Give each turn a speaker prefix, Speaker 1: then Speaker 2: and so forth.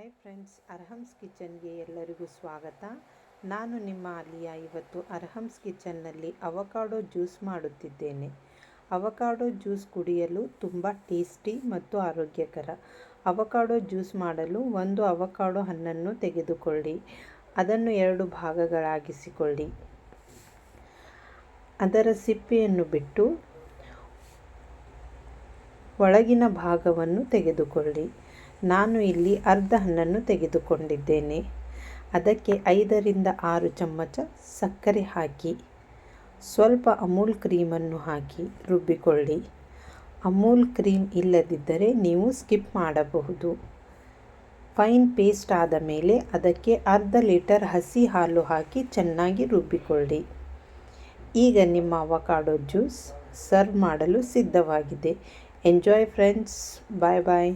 Speaker 1: Hi friends, ಅರ್ಹಮ್ಸ್ ಕಿಚನ್ಗೆ ಎಲ್ಲರಿಗೂ ಸ್ವಾಗತ. ನಾನು ನಿಮ್ಮ ಆಲಿಯಾ. ಇವತ್ತು ಅರ್ಹಮ್ಸ್ ಕಿಚನ್ನಲ್ಲಿ ಅವಕಾಡೋ ಜ್ಯೂಸ್ ಮಾಡುತ್ತಿದ್ದೇನೆ. ಅವಕಾಡೋ ಜ್ಯೂಸ್ ಕುಡಿಯಲು ತುಂಬ ಟೇಸ್ಟಿ ಮತ್ತು ಆರೋಗ್ಯಕರ. ಅವಕಾಡೋ ಜ್ಯೂಸ್ ಮಾಡಲು ಒಂದು ಅವಕಾಡೋ ಹಣ್ಣನ್ನು ತೆಗೆದುಕೊಳ್ಳಿ. ಅದನ್ನು 2 ಭಾಗಗಳಾಗಿಸಿಕೊಳ್ಳಿ. ಅದರ ಸಿಪ್ಪೆಯನ್ನು ಬಿಟ್ಟು ಒಳಗಿನ ಭಾಗವನ್ನು ತೆಗೆದುಕೊಳ್ಳಿ. ನಾನು ಇಲ್ಲಿ ಅರ್ಧ ಹಣ್ಣನ್ನು ತೆಗೆದುಕೊಂಡಿದ್ದೇನೆ. ಅದಕ್ಕೆ 5 ರಿಂದ 6 ಚಮಚ ಸಕ್ಕರೆ ಹಾಕಿ ಸ್ವಲ್ಪ ಅಮೂಲ್ ಕ್ರೀಮನ್ನು ಹಾಕಿ ರುಬ್ಬಿಕೊಳ್ಳಿ. ಅಮೂಲ್ ಕ್ರೀಮ್ ಇಲ್ಲದಿದ್ದರೆ ನೀವು ಸ್ಕಿಪ್ ಮಾಡಬಹುದು. ಫೈನ್ ಪೇಸ್ಟ್ ಆದ ಮೇಲೆ ಅದಕ್ಕೆ ಅರ್ಧ ಲೀಟರ್ ಹಸಿ ಹಾಲು ಹಾಕಿ ಚೆನ್ನಾಗಿ ರುಬ್ಬಿಕೊಳ್ಳಿ. ಈಗ ನಿಮ್ಮ ಅವಕಾಡೋ ಜ್ಯೂಸ್ ಸರ್ವ್ ಮಾಡಲು ಸಿದ್ಧವಾಗಿದೆ. Enjoy friends. ಬಾಯ್ ಬಾಯ್.